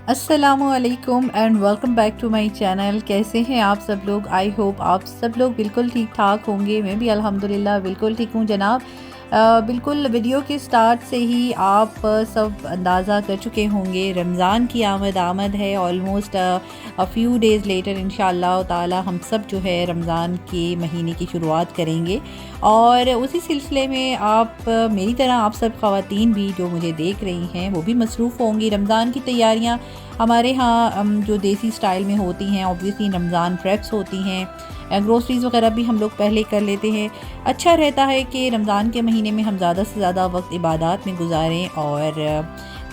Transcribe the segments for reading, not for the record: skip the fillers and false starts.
अस्सलामुअलैकुम and welcome back to my channel. कैसे हैं आप सब लोग? आई होप आप सब लोग बिल्कुल ठीक ठाक होंगे। मैं भी अल्हम्दुलिल्लाह बिल्कुल ठीक हूँ जनाब। बिल्कुल वीडियो के स्टार्ट से ही आप सब अंदाज़ा कर चुके होंगे रमज़ान की आमद है। ऑलमोस्ट फ्यू डेज़ लेटर इंशाअल्लाह ताला हम सब जो है रमज़ान के महीने की शुरुआत करेंगे। और उसी सिलसिले में आप मेरी तरह आप सब ख़वातीन भी जो मुझे देख रही हैं वो भी मसरूफ़ होंगी। रमज़ान की तैयारियां हमारे यहाँ जो देसी स्टाइल में होती हैं, ऑब्वियसली रमज़ान प्रेप्स होती हैं, ग्रोसरीज़ वगैरह भी हम लोग पहले कर लेते हैं। अच्छा रहता है कि रमज़ान के महीने में हम ज़्यादा से ज़्यादा वक्त इबादत में गुजारें और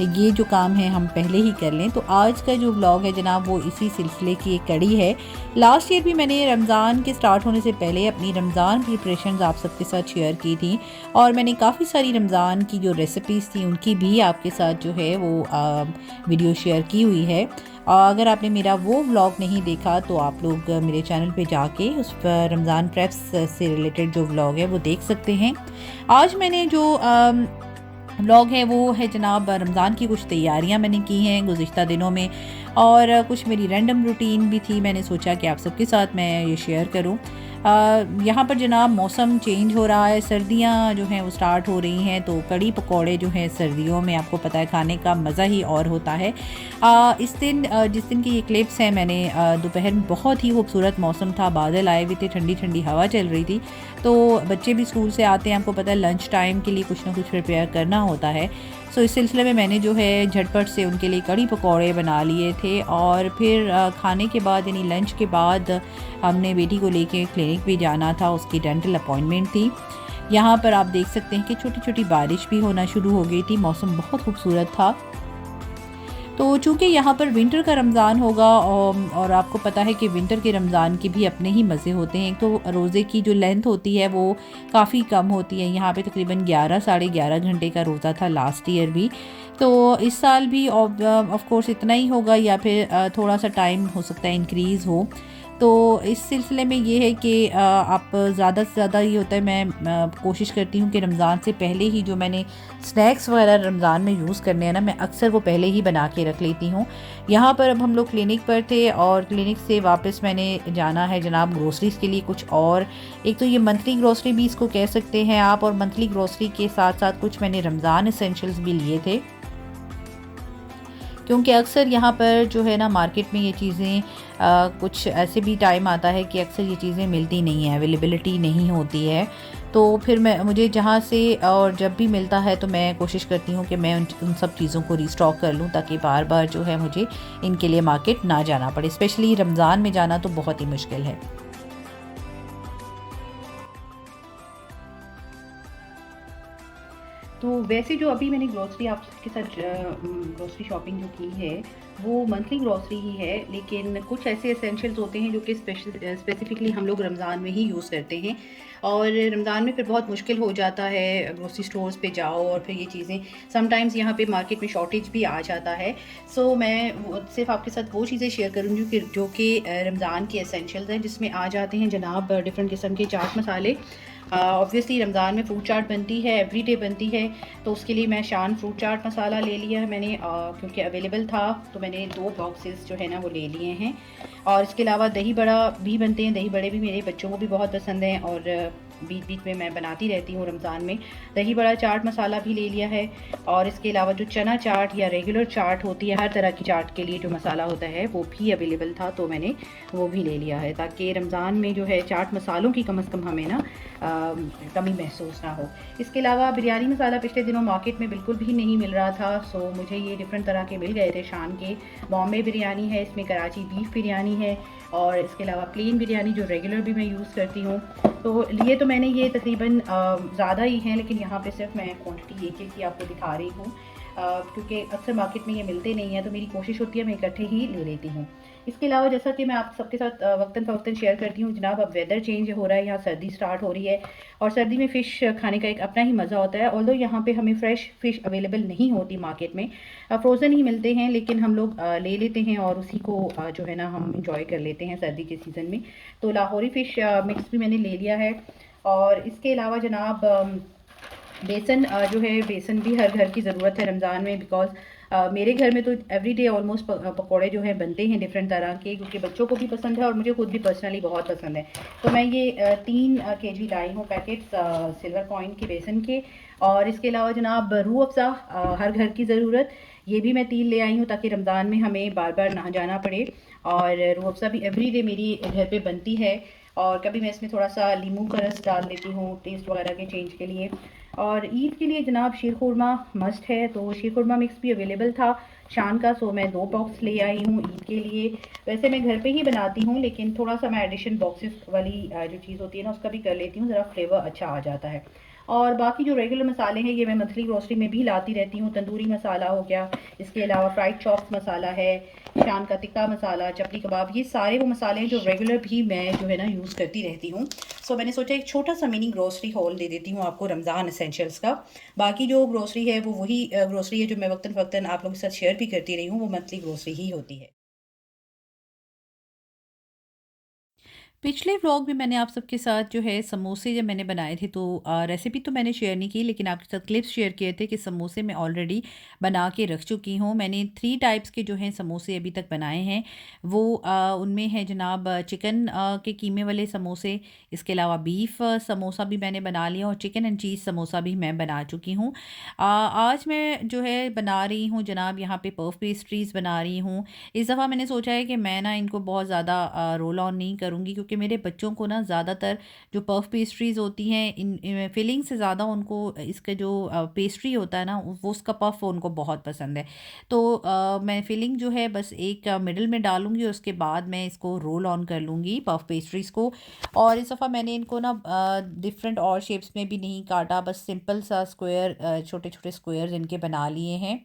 ये जो काम है हम पहले ही कर लें। तो आज का जो व्लॉग है जनाब वो इसी सिलसिले की एक कड़ी है। लास्ट ईयर भी मैंने रमज़ान के स्टार्ट होने से पहले अपनी रमज़ान प्रिपरेशंस आप सबके साथ शेयर की थी और मैंने काफ़ी सारी रमज़ान की जो रेसिपीज़ थी उनकी भी आपके साथ जो है वो वीडियो शेयर की हुई है। अगर आपने मेरा वो व्लॉग नहीं देखा तो आप लोग मेरे चैनल पे जाके उस पर रमज़ान प्रेप्स से रिलेटेड जो व्लॉग है वो देख सकते हैं। आज मैंने जो व्लॉग है वो है जनाब रमज़ान की कुछ तैयारियां मैंने की हैं गुज़िश्ता दिनों में और कुछ मेरी रैंडम रूटीन भी थी। मैंने सोचा कि आप सबके साथ मैं ये शेयर करूं। यहाँ पर जनाब मौसम चेंज हो रहा है, सर्दियाँ जो हैं वो स्टार्ट हो रही हैं, तो कड़ी पकौड़े जो हैं सर्दियों में आपको पता है खाने का मज़ा ही और होता है। इस दिन जिस दिन की ये क्लिप्स हैं मैंने दोपहर में बहुत ही खूबसूरत मौसम था, बादल आए हुए थे, ठंडी ठंडी हवा चल रही थी। तो बच्चे भी स्कूल से आते हैं, आपको पता है लंच टाइम के लिए कुछ ना कुछ प्रिपेयर करना होता है। सो इस सिलसिले में मैंने जो है झटपट से उनके लिए कड़ी पकौड़े बना लिए थे और फिर खाने के बाद यानी लंच के बाद हमने बेटी को लेके क्लिनिक भी जाना था, उसकी डेंटल अपॉइंटमेंट थी। यहाँ पर आप देख सकते हैं कि छोटी छोटी बारिश भी होना शुरू हो गई थी, मौसम बहुत खूबसूरत था। तो चूँकि यहाँ पर विंटर का रमज़ान होगा और आपको पता है कि विंटर के रमज़ान के भी अपने ही मज़े होते हैं। एक तो रोज़े की जो लेंथ होती है वो काफ़ी कम होती है। यहाँ पे तकरीबन 11 साढ़े 11 घंटे का रोज़ा था लास्ट ईयर भी, तो इस साल भी ऑफ कोर्स इतना ही होगा या फिर थोड़ा सा टाइम हो सकता है इंक्रीज़ हो। तो इस सिलसिले में ये है कि आप ज़्यादा से ज़्यादा ये होता है मैं कोशिश करती हूँ कि रमज़ान से पहले ही जो मैंने स्नैक्स वगैरह रमज़ान में यूज़ करने हैं ना, मैं अक्सर वो पहले ही बना के रख लेती हूँ। यहाँ पर अब हम लोग क्लिनिक पर थे और क्लिनिक से वापस मैंने जाना है जनाब ग्रोसरीज़ के लिए कुछ और। एक तो ये मंथली ग्रोसरी भी इसको कह सकते हैं आप, और मंथली ग्रोसरी के साथ साथ कुछ मैंने रमज़ान एसेंशियल्स भी लिए थे, क्योंकि अक्सर यहाँ पर जो है ना मार्केट में ये चीज़ें कुछ ऐसे भी टाइम आता है कि अक्सर ये चीज़ें मिलती नहीं है, अवेलेबिलिटी नहीं होती है। तो फिर मुझे जहाँ से और जब भी मिलता है तो मैं कोशिश करती हूँ कि मैं उन सब चीज़ों को रीस्टॉक कर लूँ ताकि बार बार जो है मुझे इनके लिए मार्केट ना जाना पड़े। स्पेशली रमज़ान में जाना तो बहुत ही मुश्किल है। तो वैसे जो अभी मैंने ग्रोसरी आपके साथ ग्रोसरी शॉपिंग जो की है वो मंथली ग्रोसरी ही है, लेकिन कुछ ऐसे एसेंशियल्स होते हैं जो कि स्पेसिफिकली हम लोग रमज़ान में ही यूज़ करते हैं। और रमज़ान में फिर बहुत मुश्किल हो जाता है, ग्रोसरी स्टोर्स पे जाओ और फिर ये चीज़ें समटाइम्स यहाँ पे मार्केट में शॉर्टेज भी आ जाता है। सो मैं सिर्फ आपके साथ वो चीज़ें शेयर करूँगी जो कि रमज़ान के एसेंशियल्स हैं, जिसमें आ जाते हैं जनाब डिफरेंट किस्म के चाट मसाले। ऑब्वियसली रमज़ान में फ्रूट चाट बनती है, एवरीडे बनती है, तो उसके लिए मैं शान फ्रूट चाट मसाला ले लिया है मैंने, क्योंकि अवेलेबल था तो मैंने 2 बॉक्सेस जो है ना वो ले लिए हैं। और इसके अलावा दही बड़ा भी बनते हैं, दही बड़े भी मेरे बच्चों को भी बहुत पसंद हैं और बीच बीच में मैं बनाती रहती हूँ रमज़ान में। दही बड़ा चाट मसाला भी ले लिया है। और इसके अलावा जो चना चाट या रेगुलर चाट होती है, हर तरह की चाट के लिए जो मसाला होता है वो भी अवेलेबल था, तो मैंने वो भी ले लिया है ताकि रमज़ान में जो है चाट मसालों की कम से कम हमें ना कमी महसूस ना हो। इसके अलावा बिरयानी मसाला पिछले दिनों मार्केट में बिल्कुल भी नहीं मिल रहा था, सो मुझे ये डिफरेंट तरह के मिल गए थे शान के। बॉम्बे बिरयानी है, इसमें कराची बीफ बिरयानी है, और इसके अलावा प्लेन बिरयानी जो रेगुलर भी मैं यूज़ करती हूँ। तो लिए तो मैंने ये तकरीबन ज़्यादा ही हैं, लेकिन यहाँ पे सिर्फ मैं क्वांटिटी एक ही आपको दिखा रही हूँ क्योंकि अक्सर मार्केट में ये मिलते नहीं हैं, तो मेरी कोशिश होती है मैं इकट्ठे ही ले लेती हूँ। इसके अलावा जैसा कि मैं आप सबके साथ वक्तन फ़वक्तन शेयर करती हूँ जनाब, अब वेदर चेंज हो रहा है, यहाँ सर्दी स्टार्ट हो रही है और सर्दी में फ़िश खाने का एक अपना ही मज़ा होता है। ऑल्दो यहाँ पे हमें फ़्रेश फ़िश अवेलेबल नहीं होती मार्केट में, फ्रोज़न ही मिलते हैं, लेकिन हम लोग ले लेते हैं और उसी को जो है ना हम इंजॉय कर लेते हैं सर्दी के सीज़न में। तो लाहौरी फ़िश मिक्स भी मैंने ले लिया है। और इसके अलावा जनाब बेसन जो है, बेसन भी हर घर की ज़रूरत है रमज़ान में, बिकॉज़ मेरे घर में तो एवरी डे ऑलमोस्ट पकौड़े जो हैं बनते हैं डिफरेंट तरह के, क्योंकि बच्चों को भी पसंद है और मुझे खुद भी पर्सनली बहुत पसंद है। तो मैं ये 3 kg लाई हूँ पैकेट्स सिल्वर कॉइन के बेसन के। और इसके अलावा जनाब रूह अफ़ज़ा, हर घर की ज़रूरत, ये भी मैं 3 ले आई हूँ ताकि रमज़ान में हमें बार बार ना जाना पड़े। और रूह अफ़ज़ा भी एवरी डे मेरी घर पे बनती है, और कभी मैं इसमें थोड़ा सा नींबू का रस डाल देती हूँ टेस्ट वगैरह के चेंज के लिए। और ईद के लिए जनाब शीर खुरमा मस्ट है, तो शीर खुरमा मिक्स भी अवेलेबल था शान का, सो मैं 2 बॉक्स ले आई हूँ ईद के लिए। वैसे मैं घर पे ही बनाती हूँ, लेकिन थोड़ा सा मैं एडिशन बॉक्सेस वाली जो चीज़ होती है ना उसका भी कर लेती हूँ, ज़रा फ्लेवर अच्छा आ जाता है। और बाकी जो रेगुलर मसाले हैं ये मैं मंथली ग्रोसरी में भी लाती रहती हूँ। तंदूरी मसाला हो गया, इसके अलावा फ्राइड चॉप्स मसाला है, शान का टिक्का मसाला, चपली कबाब, ये सारे वो मसाले हैं जो रेगुलर भी मैं जो है ना यूज़ करती रहती हूँ। सो मैंने सोचा एक छोटा सा मिनी ग्रोसरी हॉल दे देती हूँ आपको रमज़ान एसेंशियल्स का। बाकी जो ग्रोसरी है वो वही ग्रोसरी है जो मैं वक्तन फ़वक्तन आप लोगों के साथ शेयर भी करती रही हूँ, वो मंथली ग्रोसरी ही होती है। पिछले व्लॉग में मैंने आप सबके साथ जो है समोसे जब मैंने बनाए थे, तो रेसिपी तो मैंने शेयर नहीं की, लेकिन आपके साथ क्लिप्स शेयर किए थे कि समोसे मैं ऑलरेडी बना के रख चुकी हूँ। मैंने 3 टाइप्स के जो हैं समोसे अभी तक बनाए हैं। वो उनमें है जनाब चिकन के कीमे वाले समोसे, इसके अलावा बीफ समोसा भी मैंने बना लिया, और चिकन एंड चीज़ समोसा भी मैं बना चुकी हूँ। आज मैं जो है बना रही हूँ जनाब यहाँ पे पफ पेस्ट्रीज़ बना रही हूँ। इस दफ़ा मैंने सोचा है कि मैं ना इनको बहुत ज़्यादा रोल ऑन नहीं करूँगी, क्योंकि मेरे बच्चों को ना ज़्यादातर जो पफ पेस्ट्रीज़ होती हैं इन फिलिंग से ज़्यादा उनको इसका जो पेस्ट्री होता है ना वो उसका पफ उनको बहुत पसंद है। तो मैं फिलिंग जो है बस एक मिडल में डालूँगी और उसके बाद मैं इसको रोल ऑन कर लूँगी पफ पेस्ट्रीज़ को। और इस दफ़ा मैंने इनको ना डिफरेंट और शेप्स में भी नहीं काटा, बस सिंपल सा स्क्वायर छोटे-छोटे स्क्वायर्स इनके बना लिए हैं।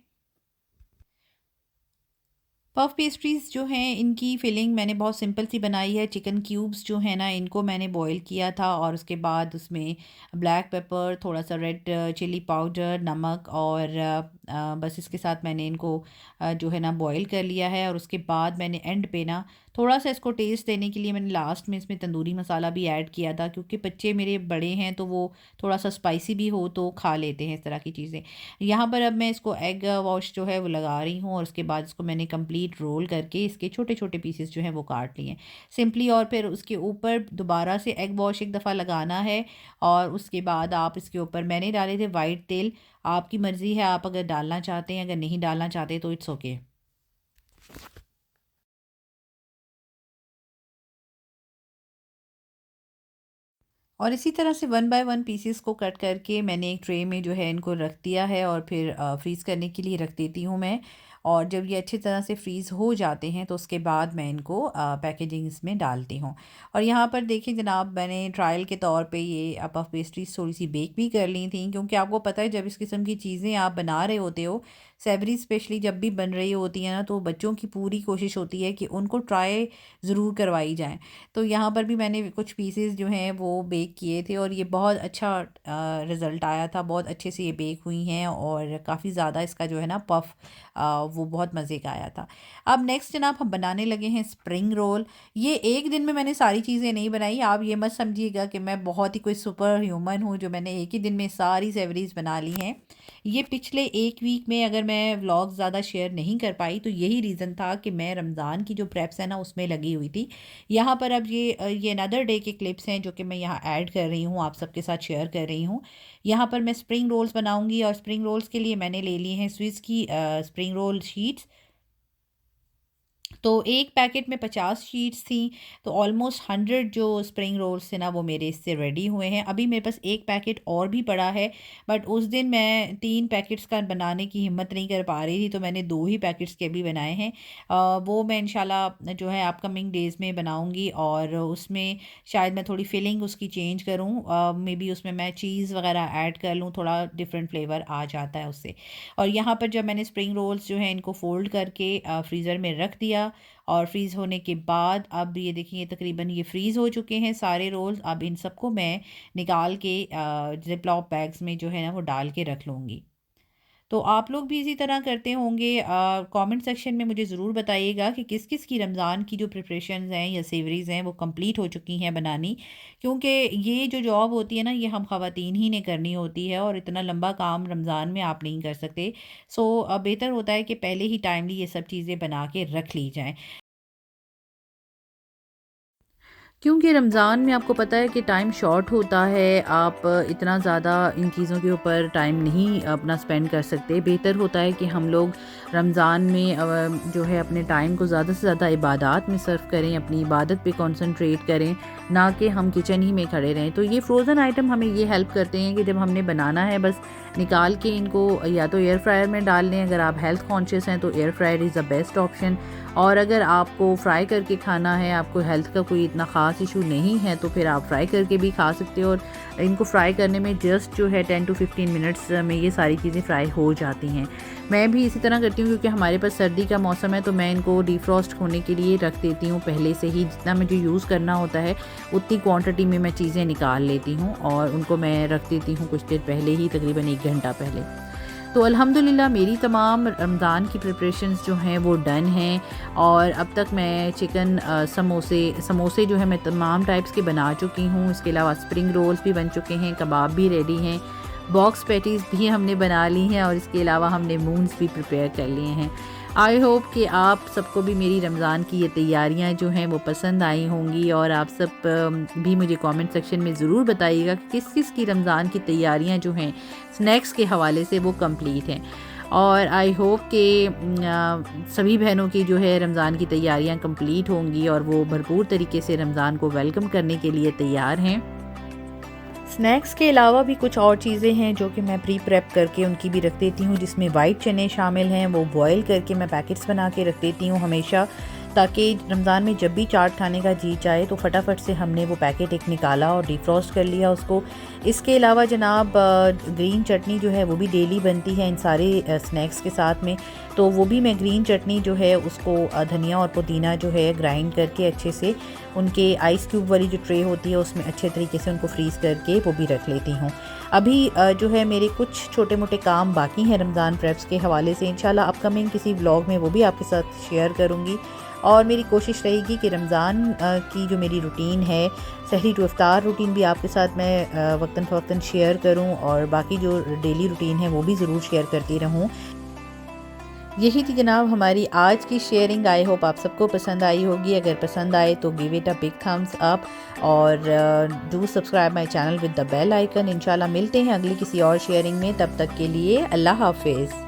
पफ पेस्ट्रीज़ जो हैं इनकी फिलिंग मैंने बहुत सिंपल सी बनाई है। चिकन क्यूब्स जो है ना इनको मैंने बॉईल किया था, और उसके बाद उसमें ब्लैक पेपर, थोड़ा सा रेड चिली पाउडर, नमक, और बस इसके साथ मैंने इनको जो है ना बॉईल कर लिया है। और उसके बाद मैंने एंड पे ना थोड़ा सा इसको टेस्ट देने के लिए मैंने लास्ट में इसमें तंदूरी मसाला भी ऐड किया था, क्योंकि बच्चे मेरे बड़े हैं तो वो थोड़ा सा स्पाइसी भी हो तो खा लेते हैं इस तरह की चीज़ें। यहाँ पर अब मैं इसको एग वॉश जो है वो लगा रही हूँ, और उसके बाद इसको मैंने कंप्लीट रोल करके इसके छोटे-छोटे पीसेस जो हैं वो काट लिए हैं सिंपली। और फिर उसके ऊपर दोबारा से एग वॉश एक दफ़ा लगाना है, और उसके बाद आप इसके ऊपर मैंने डाले थे वाइट तिल। आपकी मर्ज़ी है, आप अगर डालना चाहते हैं, अगर नहीं डालना चाहते तो इट्स ओके। और इसी तरह से वन बाय वन पीसेस को कट करके मैंने एक ट्रे में जो है इनको रख दिया है, और फिर फ्रीज़ करने के लिए रख देती हूँ मैं। और जब ये अच्छी तरह से फ्रीज़ हो जाते हैं तो उसके बाद मैं इनको पैकेजिंग इसमें डालती हूँ। और यहाँ पर देखिए जनाब, मैंने ट्रायल के तौर पे ये पफ पेस्ट्रीज थोड़ी सी बेक भी कर ली थी, क्योंकि आपको पता है जब इस किस्म की चीज़ें आप बना रहे होते हो, सेवरी स्पेशली जब भी बन रही होती है ना, तो बच्चों की पूरी कोशिश होती है कि उनको ट्राई ज़रूर करवाई जाए। तो यहाँ पर भी मैंने कुछ पीसेस जो हैं वो बेक किए थे, और ये बहुत अच्छा रिज़ल्ट आया था, बहुत अच्छे से ये बेक हुई हैं, और काफ़ी ज़्यादा इसका जो है ना पफ वो बहुत मज़े का आया था। अब नेक्स्ट जनाब हम बनाने लगे हैं स्प्रिंग रोल। ये एक दिन में मैंने सारी चीज़ें नहीं बनाई, आप ये मत समझिएगा कि मैं बहुत ही कोई सुपर ह्यूमन हूँ जो मैंने एक ही दिन में सारी सेवरीज बना ली हैं। ये पिछले एक वीक में अगर मैं व्लॉग ज़्यादा शेयर नहीं कर पाई तो यही रीज़न था कि मैं रमज़ान की जो प्रेप्स है ना उसमें लगी हुई थी। यहाँ पर अब ये अनदर डे के क्लिप्स हैं जो कि मैं यहाँ ऐड कर रही हूँ, आप सबके साथ शेयर कर रही हूँ। यहाँ पर मैं स्प्रिंग रोल्स बनाऊँगी, और स्प्रिंग रोल्स के लिए मैंने ले लिए हैं स्विस की स्प्रिंग रोल शीट्स। तो एक पैकेट में 50 शीट्स थी, तो ऑलमोस्ट 100 जो स्प्रिंग रोल्स थे ना वो मेरे इससे रेडी हुए हैं। अभी मेरे पास एक पैकेट और भी पड़ा है, बट उस दिन मैं 3 पैकेट्स का बनाने की हिम्मत नहीं कर पा रही थी, तो मैंने 2 ही पैकेट्स के अभी बनाए हैं। वो मैं इंशाल्लाह जो है अपकमिंग डेज़ में बनाऊंगी, और उसमें शायद मैं थोड़ी फिलिंग उसकी चेंज करूँ, मे बी उसमें मैं चीज़ वगैरह ऐड कर लूँ, थोड़ा डिफरेंट फ्लेवर आ जाता है उससे। और यहाँ पर जब मैंने स्प्रिंग रोल्स जो हैं इनको फ़ोल्ड करके फ्रीज़र में रख दिया, और फ्रीज़ होने के बाद अब ये देखिए तकरीबन ये फ्रीज़ हो चुके हैं सारे रोल्स। अब इन सबको मैं निकाल के ज़िप लॉक बैग्स में जो है ना वो डाल के रख लूँगी। तो आप लोग भी इसी तरह करते होंगे। कमेंट सेक्शन में मुझे ज़रूर बताइएगा कि किस किस की रमज़ान की जो प्रिपरेशंस हैं या सेवरीज़ हैं वो कंप्लीट हो चुकी हैं बनानी, क्योंकि ये जो जॉब होती है ना ये हम ख़वातीन ही ने करनी होती है और इतना लंबा काम रमज़ान में आप नहीं कर सकते। सो बेहतर होता है कि पहले ही टाइमली ये सब चीज़ें बना के रख ली जाएँ। क्योंकि रमज़ान में आपको पता है कि टाइम शॉर्ट होता है, आप इतना ज़्यादा इन चीज़ों के ऊपर टाइम नहीं अपना स्पेंड कर सकते। बेहतर होता है कि हम लोग रमज़ान में जो है अपने टाइम को ज़्यादा से ज़्यादा इबादत में सर्व करें, अपनी इबादत पे कंसंट्रेट करें, ना कि हम किचन ही में खड़े रहें। तो ये फ्रोज़न आइटम हमें ये हेल्प करते हैं कि जब हमने बनाना है बस निकाल के इनको या तो एयर फ्रायर में डाल लें। अगर आप हेल्थ कॉन्शियस हैं तो air fryer is the best option, और अगर आपको फ्राई करके खाना है, आपको हेल्थ का कोई इतना ख़ास इशू नहीं है, तो फिर आप फ्राई करके भी खा सकते हो। और इनको फ्राई करने में जस्ट जो है 10 टू 15 मिनट्स में ये सारी चीज़ें फ्राई हो जाती हैं। मैं भी इसी तरह करती हूँ, क्योंकि हमारे पास सर्दी का मौसम है तो मैं इनको डीफ्रॉस्ट होने के लिए रख देती हूँ पहले से ही। जितना मुझे यूज़ करना होता है उतनी क्वांटिटी में मैं चीज़ें निकाल लेती हूँ और उनको मैं रख देती हूँ कुछ देर पहले ही, तकरीबन 1 घंटा पहले। तो अल्हम्दुलिल्लाह मेरी तमाम रमज़ान की प्रिपरेशंस जो हैं वो डन हैं। और अब तक मैं चिकन समोसे जो है मैं तमाम टाइप्स के बना चुकी हूँ। इसके अलावा स्प्रिंग रोल्स भी बन चुके हैं, कबाब भी रेडी हैं, बॉक्स पैटीज़ भी हमने बना ली हैं, और इसके अलावा हमने मून्स भी प्रिपेयर कर लिए हैं। आई होप कि आप सबको भी मेरी रमज़ान की ये तैयारियां जो हैं वो पसंद आई होंगी, और आप सब भी मुझे कमेंट सेक्शन में ज़रूर बताइएगा कि किस किस की रमज़ान की तैयारियां जो हैं स्नैक्स के हवाले से वो कंप्लीट हैं। और आई होप कि सभी बहनों की जो है रमज़ान की तैयारियां कंप्लीट होंगी और वो भरपूर तरीके से रमज़ान को वेलकम करने के लिए तैयार हैं। स्नैक्स के अलावा भी कुछ और चीज़ें हैं जो कि मैं प्री प्रेप करके उनकी भी रख देती हूँ, जिसमें वाइट चने शामिल हैं। वो बॉयल करके मैं पैकेट्स बना के रख देती हूँ हमेशा, ताकि रमज़ान में जब भी चाट खाने का जी चाहे तो फटाफट से हमने वो पैकेट एक निकाला और डिफ्रॉस्ट कर लिया उसको। इसके अलावा जनाब ग्रीन चटनी जो है वो भी डेली बनती है इन सारे स्नैक्स के साथ में। तो वो भी मैं ग्रीन चटनी जो है उसको धनिया और पुदीना जो है ग्राइंड करके अच्छे से उनके आइस क्यूब वाली जो ट्रे होती है उसमें अच्छे तरीके से उनको फ्रीज़ करके वो भी रख लेती हूँ। अभी जो है मेरे कुछ छोटे मोटे काम बाकी हैं रमज़ान प्रेप्स के हवाले से, इंशाल्लाह अपकमिंग किसी व्लॉग में वो भी आपके साथ शेयर करूँगी। और मेरी कोशिश रहेगी कि रमज़ान की जो मेरी रूटीन है, सहरी टू इफ्तार रूटीन भी आपके साथ मैं वक्तन फ़वक्तन शेयर करूं, और बाकी जो डेली रूटीन है वो भी ज़रूर शेयर करती रहूं। यही थी जनाब हमारी आज की शेयरिंग। आई होप आप सबको पसंद आई होगी। अगर पसंद आए तो give it a big thumbs up, और do subscribe my channel with the bell icon. इंशाल्लाह मिलते हैं अगली किसी और शेयरिंग में, तब तक के लिए अल्लाह हाफिज़।